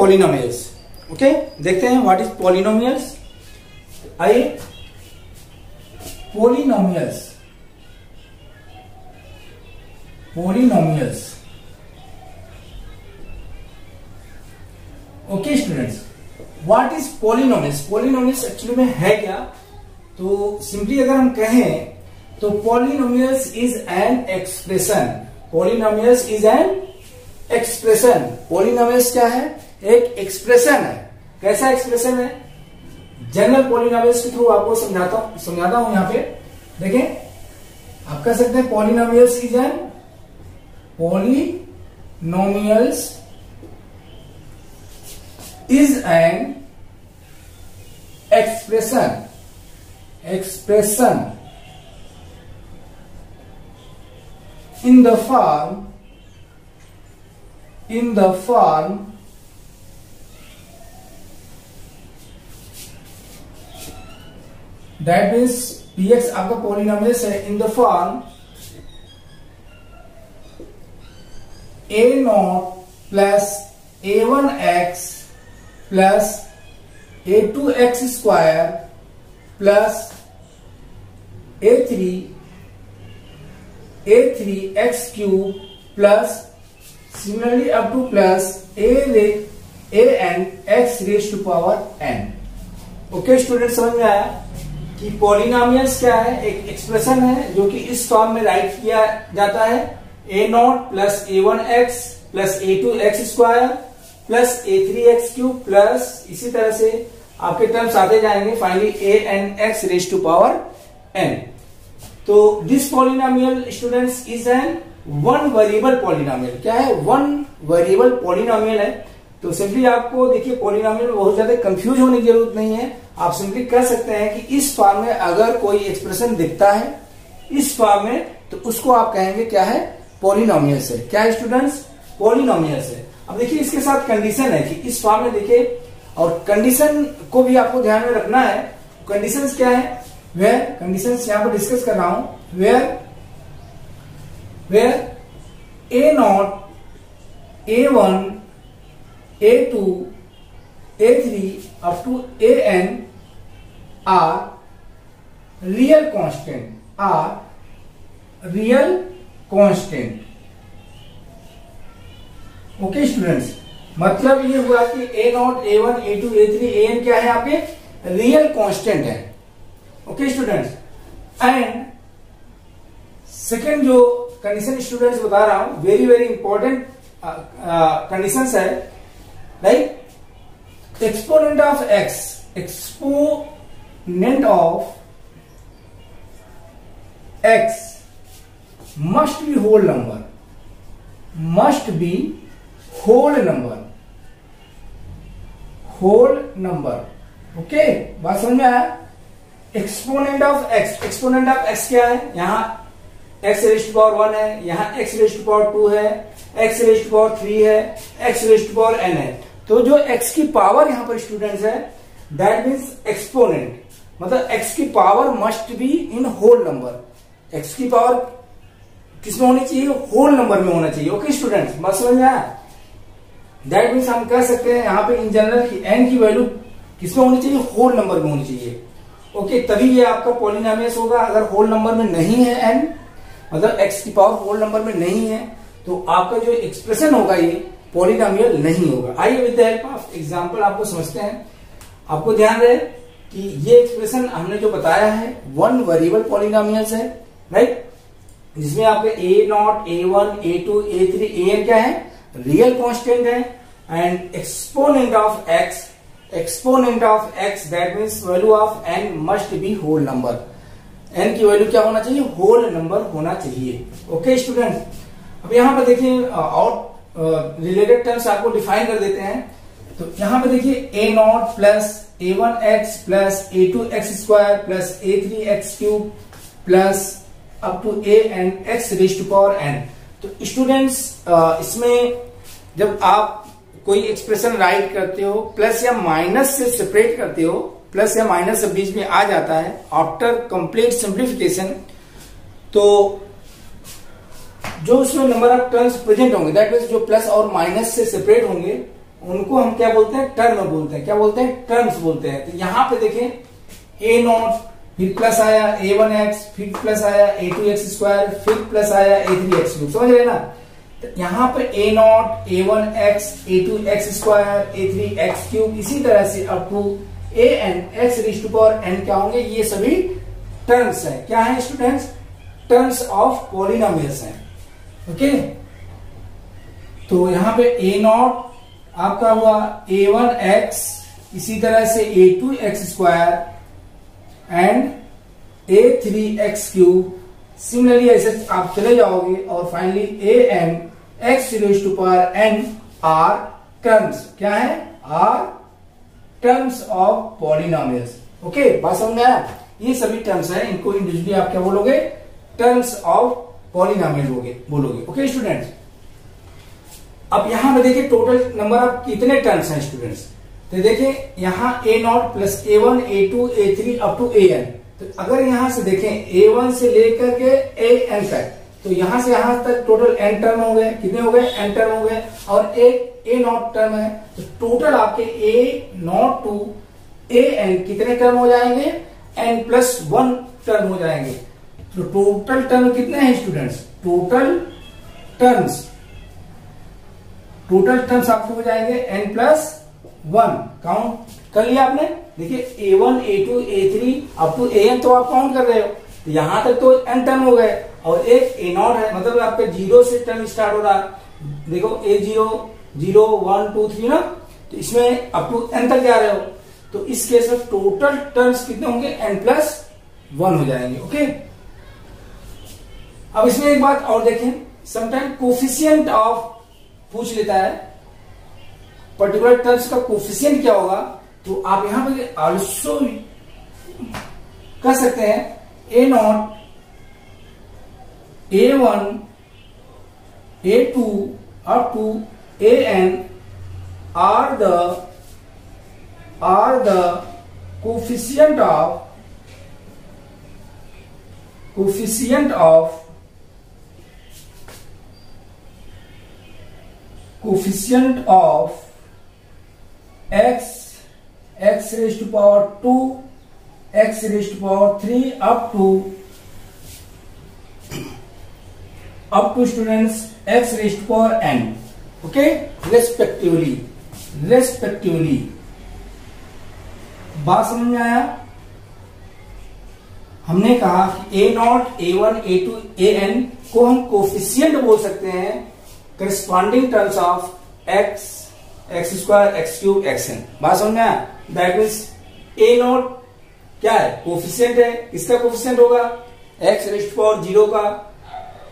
Polynomials. Okay, देखते हैं what is polynomials. आइए, polynomials okay students, what is polynomials. Polynomials actually में है क्या? तो सिंपली अगर हम कहें तो polynomials is an expression. Polynomials is an expression. Polynomials क्या है? एक एक्सप्रेशन है। कैसा एक्सप्रेशन है? जनरल पॉलिनोमियल्स के थ्रू आपको समझाता हूं। यहां पे देखें, आप कह सकते हैं polynomials is an expression in the form that means px आपका पॉलिनोमियल्स है in the form a0 plus a1x plus a2x square plus a3x cube plus similarly up to plus an x raised to power n। Okay student, समझ में आया कि polynomials क्या है? एक expression है जो कि इस फॉर्म में राइट किया जाता है a0 plus a1x plus a2x square plus a3x cube plus इसी तरह से आपके टर्म्स आते जाएंगे finally an x raise to power n। तो this polynomial students is an one variable polynomial. क्या है? वन वेरिएबल पॉलिनोमियल है। तो सिंपली आपको देखिए, पॉलिनोमियल में बहुत ज्यादा कंफ्यूज होने की जरूरत नहीं है। आप सिंपली कह सकते हैं कि इस फॉर्म में अगर कोई एक्सप्रेशन दिखता है इस फॉर्म में, तो उसको आप कहेंगे क्या है? पॉलिनोमियल्स है। क्या है स्टूडेंट्स? पॉलिनोमियल्स है। अब देखिए, इसके साथ कंडीशन है कि इस फॉर्म में देखिए, और कंडीशन को भी आपको ध्यान में रखना है। कंडीशंस क्या है? वेयर कंडीशंस यहां पर डिस्कस कर रहा हूं। Where a0 a1 a2 a3 up to an are real constant। Okay students, मतलब ये हुआ कि a0 a1 a2 a3 an क्या है? आपके रियल कांस्टेंट है। ओके स्टूडेंट्स, एंड सेकेंड जो कंडीशन स्टूडेंट्स बता रहा हूं, वेरी वेरी इंपॉर्टेंट कंडीशंस है, right. Exponent of x must be whole number. Okay, बात समझ में आया? एक्सपोनेंट ऑफ x क्या है? यहां x रेज़ टू पावर 1 है, यहां x रेज़ टू पावर 2 है, x रेज़ टू पावर 3 है, x raise to power n है। तो जो x की पावर यहां पर स्टूडेंट्स है, दैट मीन्स एक्सपोनेंट, मतलब x की power must be in whole number. x की पावर किसमें होनी चाहिए? होल नंबर में होना चाहिए। ओके स्टूडेंट्स, बात समझ में आया? दैट मीन्स हम कह सकते हैं यहां पे इन जनरल की n की वैल्यू किसमें होनी चाहिए? होल नंबर में होनी चाहिए। ओके, तभी ये आपका पॉलिनोमियल्स होगा। अगर होल नंबर में नहीं है n, मतलब x की पावर होल नंबर में नहीं है, तो आपका जो एक्सप्रेशन होगा ये पॉलिनोमियल नहीं होगा। आइए with the help of example आपको समझते हैं। आपको ध्यान रहे कि ये एक्सप्रेशन हमने जो बताया है वन वेरिएबल पॉलिनोमियल्स है, राइट, जिसमें आपके a0 a1 a2 a3 an क्या है? रियल कांस्टेंट है। And exponent of x that means value of n must be whole number. n की वैल्यू क्या होना चाहिए? होल नंबर होना चाहिए। ओके स्टूडेंट, अब यहां पर देखिए और रिलेटेड टर्म्स आपको डिफाइन कर देते हैं। तो यहां पर देखिए a0 plus a1x plus a2x square plus a3x cube plus up to an x raise to power n। तो स्टूडेंट्स, इसमें जब आप कोई एक्सप्रेशन राइट करते हो, प्लस या माइनस से सेपरेट करते हो, प्लस या माइनस से बीच में आ जाता है आफ्टर कंप्लीट सिंप्लीफिकेशन, तो जो उसमें नंबर ऑफ टर्म्स प्रेजेंट होंगे, दैट मीन्स जो प्लस और माइनस से सेपरेट होंगे, उनको हम क्या बोलते हैं, टर्म बोलते हैं। क्या बोलते हैं, टर्म्स बोलते हैं। तो यहां पे देखें ए नॉट, फिर प्लस आया a1x, फिर प्लस आया a2x स्क्वायर, फिर प्लस आया a3x क्यूब। समझ रहे ना। तो यहां पे a not, a1x, a2x square, a3x cube, इसी तरह से up to an x raise to power n क्या होंगे, ये सभी टर्म्स हैं। क्या है स्टूडेंट्स, टर्म्स ऑफ पॉलिनोमियल्स हैं। ओके, तो यहां पे a नॉट आपका हुआ a1x, इसी तरह से a2x square and a3x cube. Similarly ऐसे आप चले जाओगे और finally an x raise to power n are terms. क्या है, are terms of polynomials. Okay, बात समझ में आया। ये सभी टर्म्स हैं, इनको इंडिविजुअली आप क्या बोलोगे, टर्म्स ऑफ पॉलिनोमियल बोलोगे। ओके स्टूडेंट्स, अब यहां पे देखिए टोटल नंबर ऑफ कितने टर्म्स हैं स्टूडेंट्स। तो देखिए यहां a not plus a1, a2, a3 up to an। तो अगर यहां से देखें a1 से लेकर के an तक, तो यहां से यहां तक टोटल n टर्म हो गए। कितने हो गए, n टर्म हो गए, और एक a नॉट टर्म है। तो टोटल आपके a नॉट टू an कितने टर्म हो जाएंगे, n प्लस 1 टर्म हो जाएंगे। तो टोटल टर्म कितने हैं स्टूडेंट्स, टोटल टर्म्स आपको हो जाएंगे n प्लस 1। काउंट कर लिया आपने। देखिए a1, a2, a3 up to an तो आप काउंट कर रहे हो, तो यहां तक तो n टर्म हो गए, और एक a नॉट है, मतलब आपका 0 से टर्म स्टार्ट हो रहा है। देखो a0, 0, 1, 2, 3 ना, तो इसमें अप टू n तक जा रहे हो। तो इस केस में टोटल टर्म्स कितने होंगे, n प्लस 1 हो जाएंगे। ओके, अब इसमें एक बात और देखें, समटाइम कोफिशिएंट ऑफ पूछ लेता है, पर्टिकुलर टर्म्स का कोफिशिएंट क्या होगा। तो आप यहां पे आल्सो कर सकते हैं a not, a1, a2 up to an are the coefficient of x raised to power 2, x raised to power 3 up to students x raised to power n. Okay, respectively। बात समझ में आया। हमने कहा कि a not, a1, a2, an को हम coefficient बोल सकते हैं corresponding terms of x square, x cube, xn। बात समझ में आया। दैट मीन्स a नॉट क्या है, कोफिशिएंट है। किसका कोफिशिएंट होगा, x रेज़ टू पावर 0 का।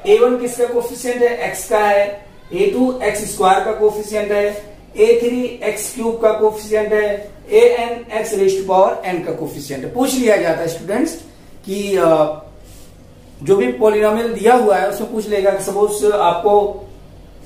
a1 किसका कोफिशिएंट है, x का है। a2 x स्क्वायर का कोफिशिएंट है। a3 x क्यूब का कोफिशिएंट है। an x raise to power n का कोफिशिएंट है। पूछ लिया जाता है स्टूडेंट्स कि जो भी पॉलिनोमियल दिया हुआ है उसमें पूछ लेगा कि सपोज आपको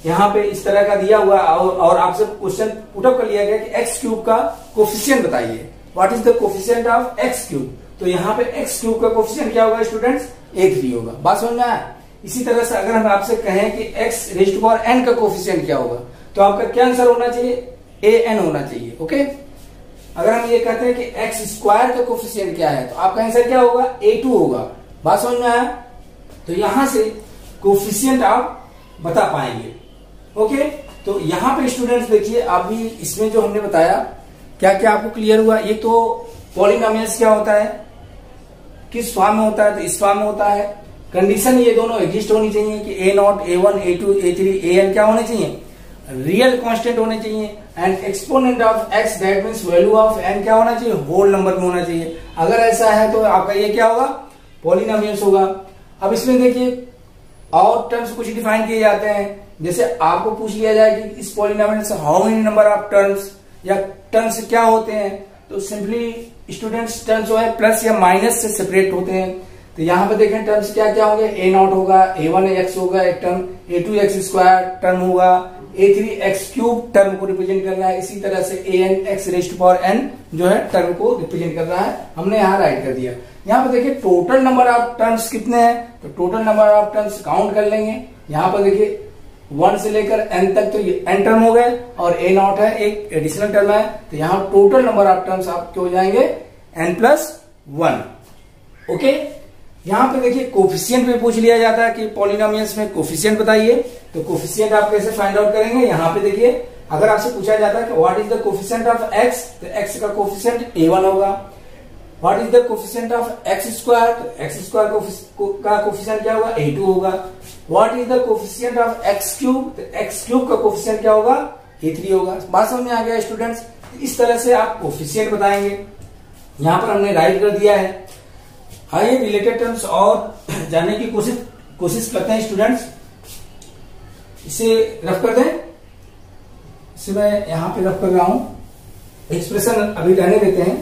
यहां पे इस तरह का दिया हुआ और आपसे क्वेश्चन पुटअप कर लिया गया कि एक्स क्यूब का कोफिशिएंट बताइए, what is the coefficient of x cube. तो यहां पे एक्स क्यूब का कोफिशिएंट क्या होगा स्टूडेंट्स, 1 होगा। बात समझ में आया। इसी तरह से अगर हम आपसे कहें कि x raise to power n का कोफिशिएंट क्या होगा, तो आपका क्या आंसर होना चाहिए, an होना चाहिए। ओके, अगर हम ये कहते हैं कि एक्स स्क्वायर का कोफिशिएंट क्या है, तो आपका आंसर क्या होगा, a2 होगा। बात समझ में आया। तो यहां से कोफिशिएंट आप बता पाएंगे। ओके, तो यहां पे स्टूडेंट्स देखिए, अभी इसमें जो हमने बताया क्या क्या आपको क्लियर हुआ। ये तो पॉलिनोमियल्स क्या होता है, किस फॉर्म में होता है, तो इस फॉर्म में होता है। कंडीशन ये दोनों एग्जिस्ट होनी चाहिए कि a not, a1, a2, a3, an क्या होने चाहिए, रियल कांस्टेंट होने चाहिए। And exponent of x that means value of n क्या होना चाहिए, होल नंबर में होना चाहिए। अगर ऐसा है तो आपका ये क्या होगा, पॉलिनोमियल्स होगा। अब इसमें देखिए और टर्म्स कुछ डिफाइन किए जाते हैं। जैसे आपको पूछ लिया जाए कि इस पॉलिनोमियल से how many number of terms, या टर्म्स क्या होते हैं, तो सिंपली स्टूडेंट्स टर्म्स जो है प्लस या माइनस से सेपरेट होते हैं। तो यहां पर देखें टर्म्स क्या क्या होंगे, a नॉट होगा, a1 x होगा एक term, a2 x square term होगा, a3 x क्यूब टर्म को रिप्रेजेंट कर रहा है। इसी तरह से an x raise to power n जो है टर्म को रिप्रेजेंट कर रहा है। हमने यहाँ राइट कर दिया। यहाँ पर देखिए टोटल नंबर ऑफ टर्म्स कितने हैं, तो total number of terms count कर लेंगे। यहाँ पर देखिए 1 से लेकर n तक, तो ये n टर्म हो गए और a नॉट है, एक एडिशनल टर्म है, तो यहाँ टोटल नंबर ऑफ टर्म्स आपके हो जाएंगे n+1। ओके, यहाँ पे देखिए कोफिशिएंट भी पूछ लिया जाता है कि पॉलिनोमियल्स में कोफिशिएंट बताइए, तो कोफिशिएंट आप कैसे फाइंड आउट करेंगे। यहाँ पे देखिए अगर आपसे पूछा जाता है कि what is the coefficient of x, तो x का कोफिशिएंट a1 होगा। What is the coefficient of x square, तो x स्क्वायर का कोफिशिएंट क्या होगा, a2 होगा। What is the coefficient of x cube, तो x क्यूब का कोफिशिएंट क्या होगा, a3 होगा। बात समझ में आ गया स्टूडेंट्स। इस तरह से आप कोफिशिएंट बताएंगे, यहाँ पर हमने राइट कर दिया है। आइए रिलेटेड टर्म्स और जानने की कोशिश करते हैं स्टूडेंट्स। इसे रफ कर दें, इसे मैं यहां पे रफ कर रहा हूं, एक्सप्रेशन अभी रहने देते हैं।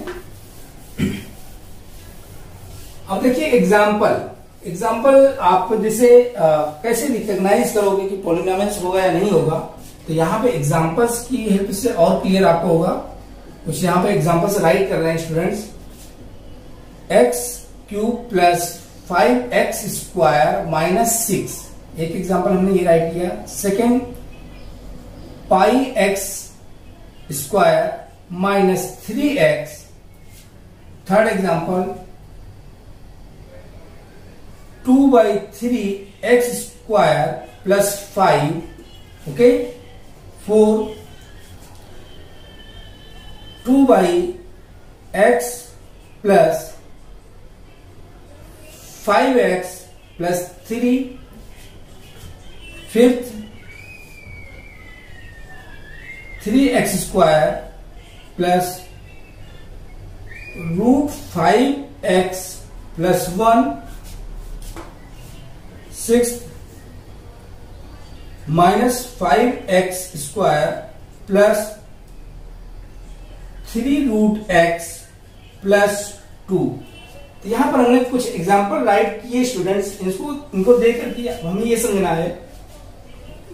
अब देखिए एग्जाम्पल आप जैसे कैसे रिकॉग्नाइज करोगे कि पॉलिनोमियल्स होगा या नहीं होगा, तो यहाँ पे एग्जाम्पल्स की हेल्प से और क्लियर आपको होगा। कुछ यहाँ पे एग्जाम्पल्स राइट कर रहे हैं students. x cube plus 5x square minus 6, एक एग्जाम्पल हमने ये राइट किया। सेकेंड, पाई x square minus 3x। Third example, 2/3 x square plus 5। Okay, 4, 2/x plus 5x plus 3। Fifth, 3x square plus √5x plus 1। Sixth, -5x square plus 3√x plus 2। तो यहां पर हमने कुछ example right किए students. इनको देख करके हमें ये समझना है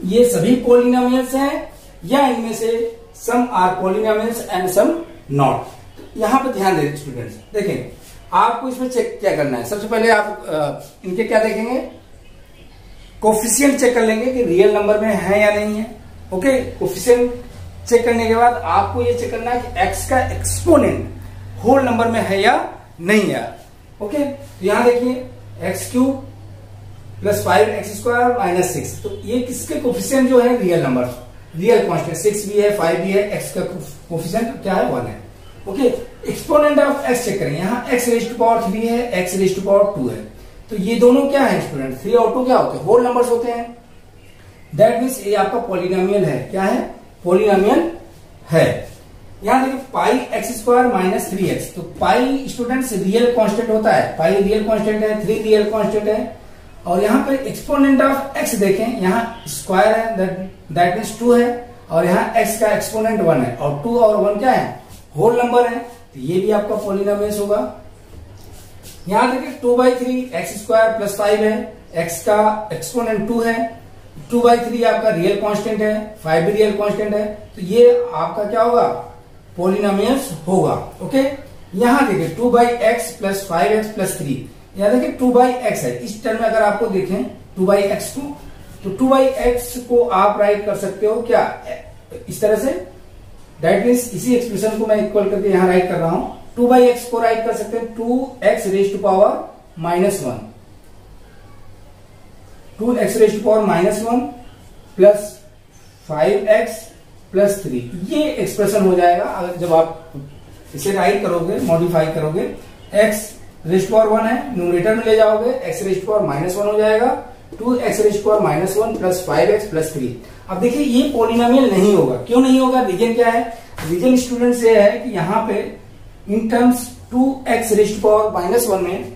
ये सभी पॉलिनोमियल्स हैं या इनमें से some are polynomials and some not. यहां पर ध्यान दें स्टूडेंट्स, देखें आपको इसमें चेक क्या करना है। सबसे पहले आप इनके क्या देखेंगे, कोफिशिएंट चेक कर लेंगे कि रियल नंबर में है या नहीं है। ओके, कोफिशिएंट चेक करने के बाद आपको ये चेक करना है कि x का एक्सपोनेंट होल नंबर में है या नहीं है। ओके, तो यहां देखिए x cube plus 5x square minus 6, तो ये किसके कोफिशिएंट जो है, रियल नंबर, रियल कांस्टेंट। 6 भी है, 5 भी है, x का कोफिशिएंट क्या है, 1 है। Okay, exponent of x check करेंगे। यहाँ x रेज़ टू पावर 3 है, x रेज़ टू पावर 2 है, तो ये दोनों क्या है स्टूडेंट, 3 और 2 क्या होते हैं, होल नंबर्स होते हैं। दैट मीन्स ये आपका पॉलिनोमियल है। क्या है, पॉलिनोमियल है। यहां देखिए पाई एक्स स्क्वायर माइनस 3x, तो पाई स्टूडेंट्स रियल कांस्टेंट होता है, पाई रियल कांस्टेंट है, 3 रियल कांस्टेंट है। और यहाँ पे एक्सपोनेंट ऑफ x देखें, यहाँ स्क्वायर है, दैट मीन्स 2 है, और यहाँ x का एक्सपोनेंट 1 है, और 2 और 1 क्या है, होल नंबर है, तो ये भी आपका पॉलिनोमियल होगा। यहाँ देखिए 2/3 x स्क्वायर प्लस 5 है, x का एक्सपोनेंट 2 है, 2/3 आपका रियल कांस्टेंट है, 5 भी रियल कांस्टेंट है, तो ये आपका क्या होगा, पॉलिनोमियल्स होगा। ओके, यहां देखिए 2/x प्लस 5x प्लस 3, यहां देखिए 2/x है। इस टर्म में अगर आपको देखें 2/x को, तो 2/x को आप राइट कर सकते हो क्या, इस तरह से। दैट मीन्स इसी एक्सप्रेशन को मैं इक्वल करके यहां राइट कर रहा हूं। 2/x को राइट कर सकते हैं 2x raise to power -1, 2x raise to power -1 plus 5x plus 3, ये एक्सप्रेशन हो जाएगा। अगर जब आप इसे राइट करोगे, मॉडिफाई करोगे, x रेज़ टू पावर 1 है, न्यूमरेटर में ले जाओगे, x रेज़ टू पावर -1 हो जाएगा, 2x raise to power -1 plus 5x plus 3। अब देखिए ये पॉलिनोमियल नहीं होगा। क्यों नहीं होगा, रीजन क्या है, रीजन स्टूडेंट्स ये है कि यहाँ पे इन terms 2x raise to power -1 में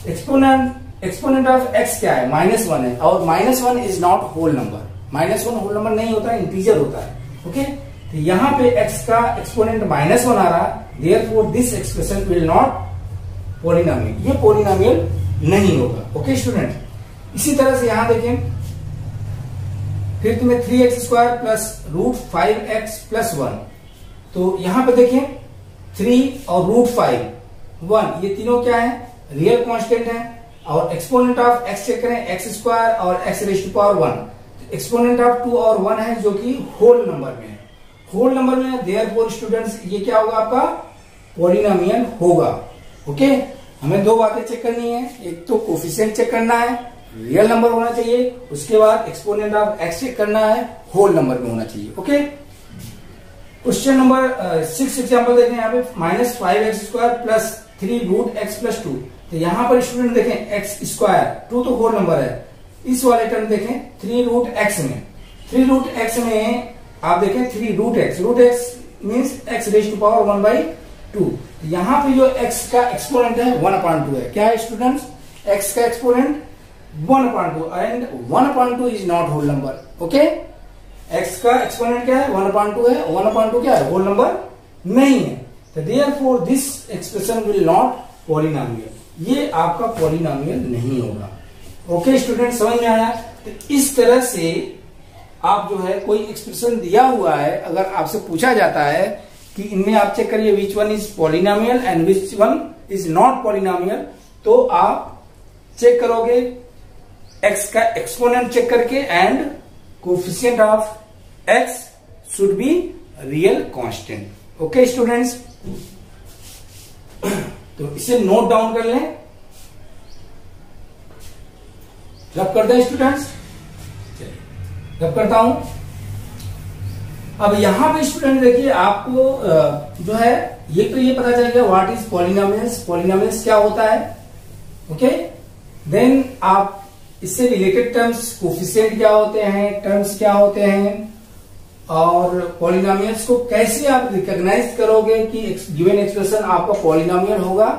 एक्सपोनेंट ऑफ x क्या है, -1 है, और -1 is not whole number. -1 whole number नहीं होता है, इंटीजर होता है। ओके, तो यहाँ पे x का एक्सपोनेंट -1 आ रहा है, therefore this expression will not polynomial, ये पॉलिनोमियल नहीं होगा। ओके स्टूडेंट, इसी तरह से यहां देखें, फिर तुम्हें 3x square plus √5x plus 1, तो यहां पे देखें 3 और √5 1, ये तीनों क्या है, रियल कांस्टेंट है। और एक्सपोनेंट ऑफ x चेक करें, x स्क्वायर और x raise to power 1, exponent of 2 और 1 है जो कि होल नंबर में है, होल नंबर में है, देयरफॉर स्टूडेंट्स ये क्या होगा आपका पॉलिनोमियल होगा। ओके, हमें दो बातें चेक करनी है, एक तो कोफिशिएंट चेक करना है, रियल नंबर होना चाहिए, उसके बाद एक्सपोनेंट ऑफ एक्स चेक करना है, होल नंबर में होना चाहिए। ओके, क्वेश्चन नंबर 6 एग्जाम्पल देखें यहाँ पे -5x² plus 3 root x plus 2। तो यहाँ पर स्टूडेंट देखें एक्स स्क्वायर 2 तो होल नंबर है, इस वाले टर्म देखें 3 रूट एक्स में, 3 रूट एक्स में आप देखें 3 root x means x raise to power 1/2। यहाँ पे जो x का एक्सपोनेंट है 1/2 है, क्या है स्टूडेंट्स x का exponent 1/2 and 1/2 is not whole number. Okay, x का एक्सपोनेंट क्या है 1/2 है, 1/2 क्या है होल नंबर नहीं है, तो therefore this expression will not polynomial, ये आपका पॉलिनोमियल नहीं होगा। ओके स्टूडेंट, समझ में आया? तो इस तरह से आप जो है कोई एक्सप्रेशन दिया हुआ है, अगर आपसे पूछा जाता है कि इनमें आप चेक करिए which one is polynomial and which one is not polynomial, तो आप चेक करोगे x का एक्सपोनेंट चेक करके and coefficient of x should be real constant. Okay students, तो इसे नोट डाउन कर लें, रब करते हैं स्टूडेंट्स, रब करता हूं। अब यहां पे स्टूडेंट देखिए आपको जो है ये तो ये पता चल गया व्हाट इज पॉलिनोमियल्स, पॉलिनोमियल्स क्या होता है। ओके, देन आप इससे रिलेटेड टर्म्स कोफिशिएंट क्या होते हैं, टर्म्स क्या होते हैं, और पॉलिनोमियल्स को कैसे आप रिकॉग्नाइज करोगे कि गिवन एक्सप्रेशन आपका पॉलिनोमियल होगा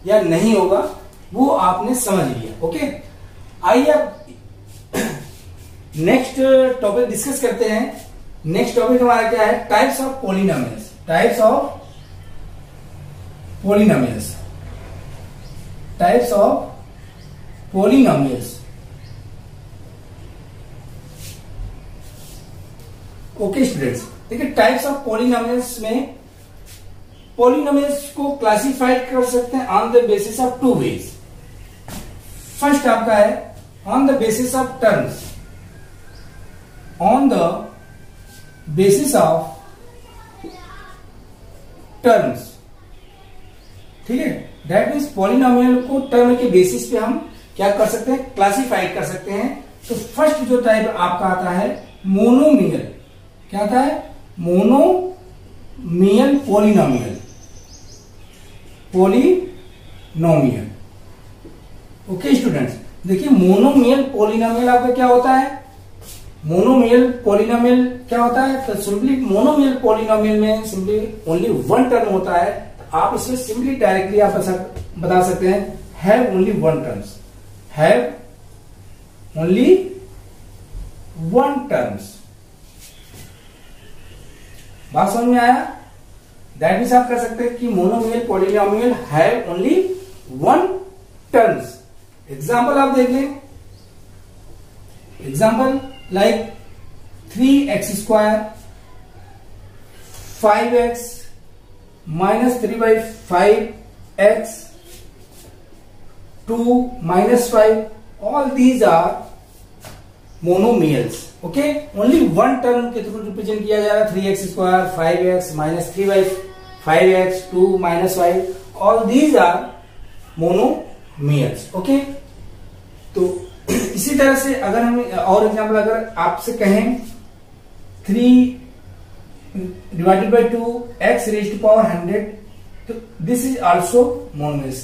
या नहीं होगा, वो आपने समझ लिया। ओके, आइए अब नेक्स्ट टॉपिक डिस्कस करते हैं। नेक्स्ट टॉपिक हमारा क्या है, types of polynomials, types of polynomials, types of polynomials. Okay students, देखिए टाइप्स ऑफ पॉलिनोमियल्स में पॉलिनोमियल्स को क्लासिफाइड कर सकते हैं on the basis of 2 ways. First आपका है on the basis of terms, on the basis of terms, ठीक है, दैट मीन्स पॉलिनोमियल को टर्म के बेसिस पे हम क्या कर सकते हैं, क्लासिफाइड कर सकते हैं। तो फर्स्ट जो टाइप आपका आता है मोनोमियल, क्या आता है monomial polynomial, polynomial. Okay students, देखिए मोनोमियल पॉलिनोमियल आपका क्या होता है, मोनोमियल पॉलिनोमियल क्या होता है, तो सिंपली मोनोमियल पॉलिनोमियल में सिंपली ओनली वन टर्म होता है, तो आप इसमें सिंपली डायरेक्टली आप बता सकते हैं have only one terms, have only one terms. बात समझ में आया? दैट मीन्स आप कर सकते हैं कि monomial polynomial have only one terms. Example आप देख लें, example like 3x² 5x minus 3/5x 2 minus 5, all these are monomials. Okay, only one term के थ्रू रिप्रेजेंट किया जा रहा है, 3x² 5x minus 3/5x 2 minus 5, all these are monomials. Okay, तो इसी तरह से अगर हम और एग्जाम्पल अगर आपसे कहें 3 divided by 2 x raised to power 100, तो this is also monomials.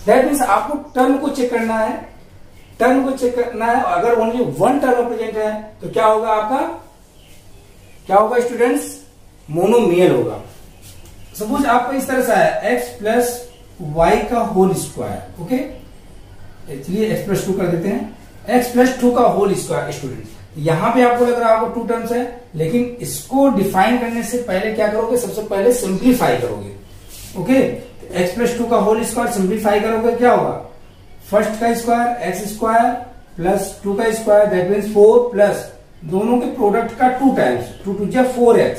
That means आपको टर्म को चेक करना है, टर्म को चेक करना है, अगर ओनली वन टर्म प्रेजेंट है तो क्या होगा आपका, क्या होगा स्टूडेंट्स, मोनोमियल होगा। सपोज आपका इस तरह से है x प्लस वाई का होल स्क्वायर। ओके, चलिए x प्लस 2 कर देते हैं, x प्लस 2 का होल स्क्वायर। स्टूडेंट यहां पे आपको लग रहा है आपको 2 टर्म्स है, लेकिन इसको डिफाइन करने से पहले क्या करोगे, सबसे पहले सिंप्लीफाई करोगे। ओके, x प्लस 2 का होल स्क्वायर सिंप्लीफाई करोगे, क्या होगा, फर्स्ट का स्क्वायर x स्क्वायर प्लस 2 का स्क्वायर, दैट मीन्स 4 प्लस दोनों के प्रोडक्ट का 2 टाइम्स, 2 2 जा 4x,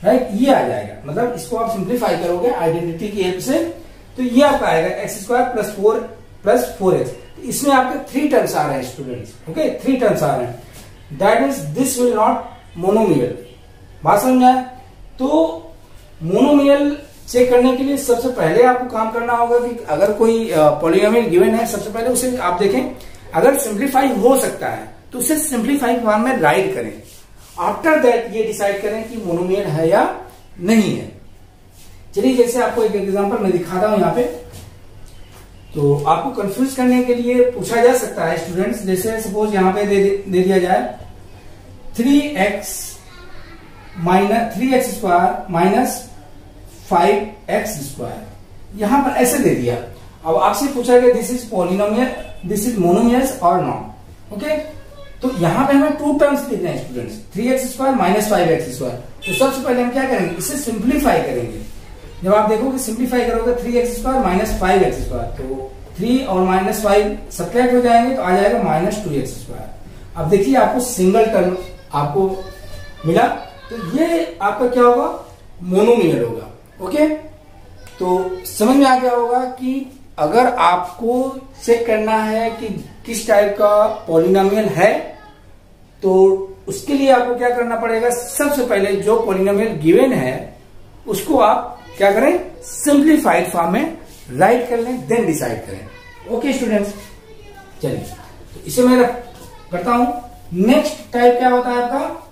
राइट, ये आ जाएगा। मतलब इसको आप सिंप्लीफाई करोगे आइडेंटिटी की हेल्प से, तो ये आपका आएगा x square plus 4 plus 4x। इसमें आपके 3 टर्म्स आ रहे हैं स्टूडेंट्स। ओके, 3 टर्म्स आ रहे हैं। That means this will not monomial. बात समझ में आया? तो मोनोमियल चेक करने के लिए सबसे पहले आपको काम करना होगा कि अगर कोई पॉलिनोमियल गिवन है, सबसे पहले उसे आप देखें, अगर सिंप्लीफाई हो सकता है तो उसे सिंप्लीफाई फॉर्म में राइट करें। आफ्टर दैट ये डिसाइड करें कि मोनोमियल है या नहीं है। चलिए जैसे आपको एक एग्जांपल मैं दिखाता हूं यहाँ पे, तो आपको कंफ्यूज करने के लिए पूछा जा सकता है स्टूडेंट्स, जैसे सपोज यहाँ पे दे दिया जाए 3x स्क्वायर माइनस 5x²। यहां पर ऐसे दे दिया। अब आपसे पूछा गया this is polynomial, this is monomials और नॉट। ओके, तो यहां पे हमें टू टर्म्स लिखना है स्टूडेंट्स, 3x² माइनस 5x²। तो सबसे पहले हम क्या करेंगे, इसे सिंप्लीफाई करेंगे। जब आप देखोगे सिंप्लीफाई करोगे 3x² माइनस 5x², तो 3 और माइनस 5 सब्ट्रैक्ट हो जाएंगे तो आ जाएगा माइनस 2x²। अब देखिए आपको सिंगल टर्म आपको मिला, तो ये आपका क्या होगा, मोनोमियल होगा। ओके, तो समझ में आ गया होगा कि अगर आपको चेक करना है कि किस टाइप का पॉलिनोमियल है, तो उसके लिए आपको क्या करना पड़ेगा, सबसे पहले जो पॉलिनोमियल गिवन है उसको आप क्या करें, सिंप्लीफाइड फॉर्म में राइट कर लें, देन डिसाइड करें। ओके स्टूडेंट्स, चलिए तो इसे मैं करता हूं। नेक्स्ट टाइप क्या होता है आपका,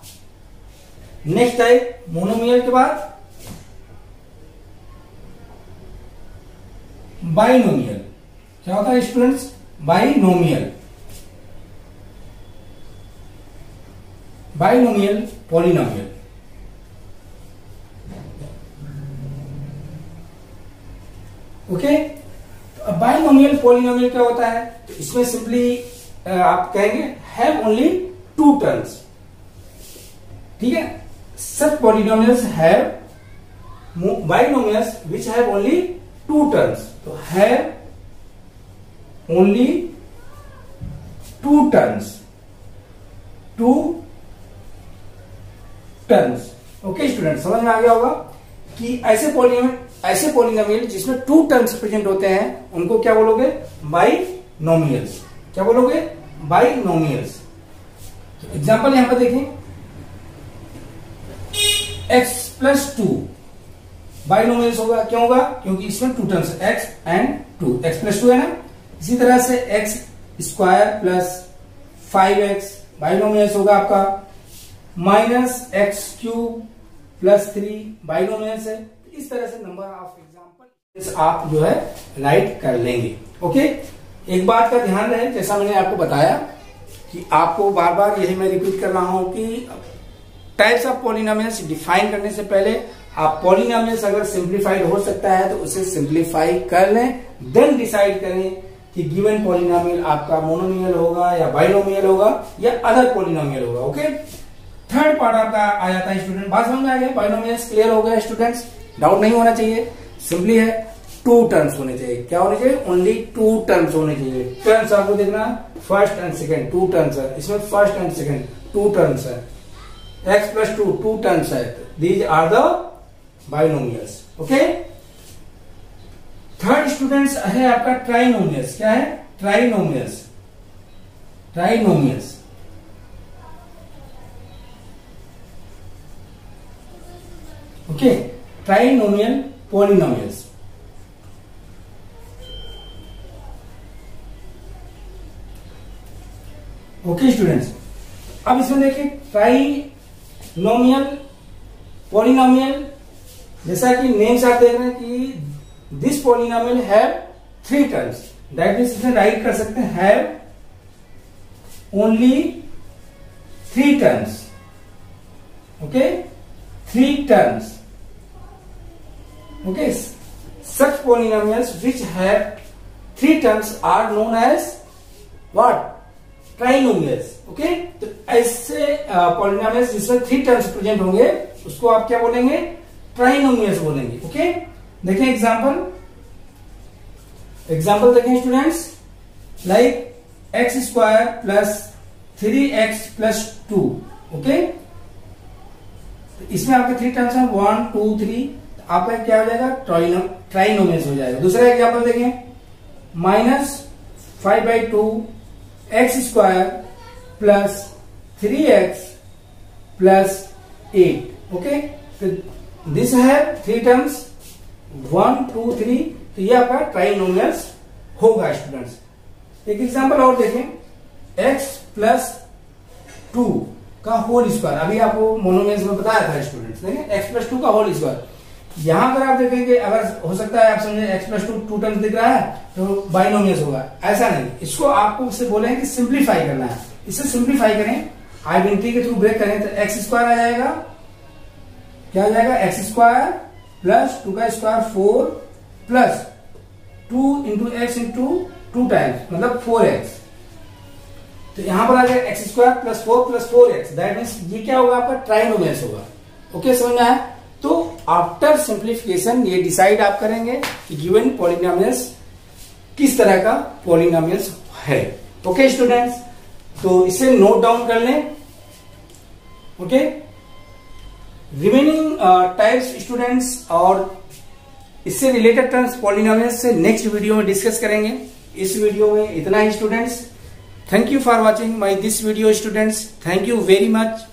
नेक्स्ट टाइप मोनोमियल के बाद बाइनोमियल। क्या होता है students, binomial. Binomial polynomial. Okay, तो बाइनोमियल पॉलिनोमियल क्या होता है, तो इसमें सिंपली आप कहेंगे हैव ओनली टू टर्म्स। ठीक है, such polynomials have binomials which have only two terms. तो have only two terms. Okay student, समझ में आ गया होगा कि ऐसे पॉलिनोमियल जिसमें टू टर्म्स प्रेजेंट होते हैं उनको क्या बोलोगे, बाइनोमियल्स। क्या बोलोगे, बाइनोमियल्स। एग्जाम्पल यहां पर देखें, x+2 बाइनोमियल्स होगा। क्यों होगा, क्योंकि इसमें to terms x and 2, x+2 है ना। इसी तरह से x² प्लस 5x बाइनोमियल्स होगा आपका। -x³ प्लस 3 बाइनोमियल्स है। इस तरह से नंबर ऑफ एग्जांपल आप जो है राइट कर लेंगे। ओके, एक बात का ध्यान रहे, जैसा मैंने आपको बताया कि आपको बार बार यही मैं रिपीट कर रहा हूं कि टाइप्स ऑफ पॉलिनोमियल्स डिफाइन करने से पहले आप पॉलिनोमियल्स अगर सिंप्लीफाइड हो सकता है तो उसे सिंप्लीफाई कर लें, देन डिसाइड करें कि गिवन पॉलिनोमियल आपका मोनोमियल होगा या बाइनोमियल होगा या अदर पॉलिनोमियल होगा। ओके, थर्ड पार्ट आपका आ जाता है स्टूडेंट। बात समझ में आ गया, बाइनोमियल्स क्लियर हो गया स्टूडेंट्स, डाउट नहीं होना चाहिए। सिंपली है टू टर्म्स होने चाहिए। क्या होने चाहिए, ओनली टू टर्म्स होने चाहिए। टर्म्स आपको देखना, first and second two terms है, इसमें first and second two terms है, x+2 टू टर्म्स है। These are the binomials. Okay, third students है आपका ट्राइनोमियल्स। क्या है, trinomials. Trinomials okay, trinomial polynomials. Okay students, अब इसमें देखिए ट्राइनोमियल पॉलिनोमियल, जैसा कि नेम से आप देख रहे हैं कि this polynomial have three terms, that means इसमें राइट कर सकते हैं have only three terms. Okay, three terms. Okay, such polynomials which have three terms are known as what? Trinomials. Okay, तो ऐसे पॉलिनोमियल्स जिसमें थ्री टर्म्स प्रेजेंट होंगे उसको आप क्या बोलेंगे, ट्राइनोमियल्स बोलेंगे। ओके, देखें एग्जांपल देखें students, like x² plus 3x plus 2। Okay, इसमें आपके थ्री टर्म्स हैं 1 2 3, आपका क्या हो जाएगा, ट्राइनोमियल्स हो जाएगा। दूसरा एग्जांपल देखें, -5/2 x² plus 3x plus 8। Okay, तो दिस है 3 टर्म्स 1 2 3, तो ये आपका ट्राइनोमियल्स होगा स्टूडेंट्स। एक एग्जांपल और देखें, x प्लस 2 का होल स्क्वायर, अभी आपको मोनोमियल्स में बताया था स्टूडेंट्स, देखें x प्लस 2 का होल स्क्वायर। यहां पर आप देखेंगे, अगर हो सकता है आप समझे x प्लस 2 टर्म्स दिख रहा है तो बाइनोमियल्स होगा, ऐसा नहीं। इसको आपको उससे बोले हैं कि सिंप्लीफाई करना है। इसे सिंप्लीफाई करें, आइडेंटिटी के थ्रू ब्रेक करें, तो एक्स स्क्वायर आ जाएगा, क्या आ जाएगा, एक्स स्क्वायर प्लस 2 का square 4 plus 2 into x into 2 times, मतलब 4x। तो यहां पर आ जाएगा x square plus 4 plus 4x, that means ये क्या होगा, आपका ट्राइनोमियल्स होगा। ओके, समझ में आया? तो आफ्टर सिंप्लीफिकेशन ये डिसाइड आप करेंगे कि गिवन पॉलिनोमियल्स किस तरह का पॉलिनोमियल्स है। ओके स्टूडेंट्स, तो इसे नोट डाउन कर लें। ओके, रिमेनिंग टाइप्स स्टूडेंट्स और इससे रिलेटेड टर्म्स पॉलिनोमियल्स से नेक्स्ट वीडियो में डिस्कस करेंगे। इस वीडियो में इतना ही students. Thank you for watching my this video students, thank you very much.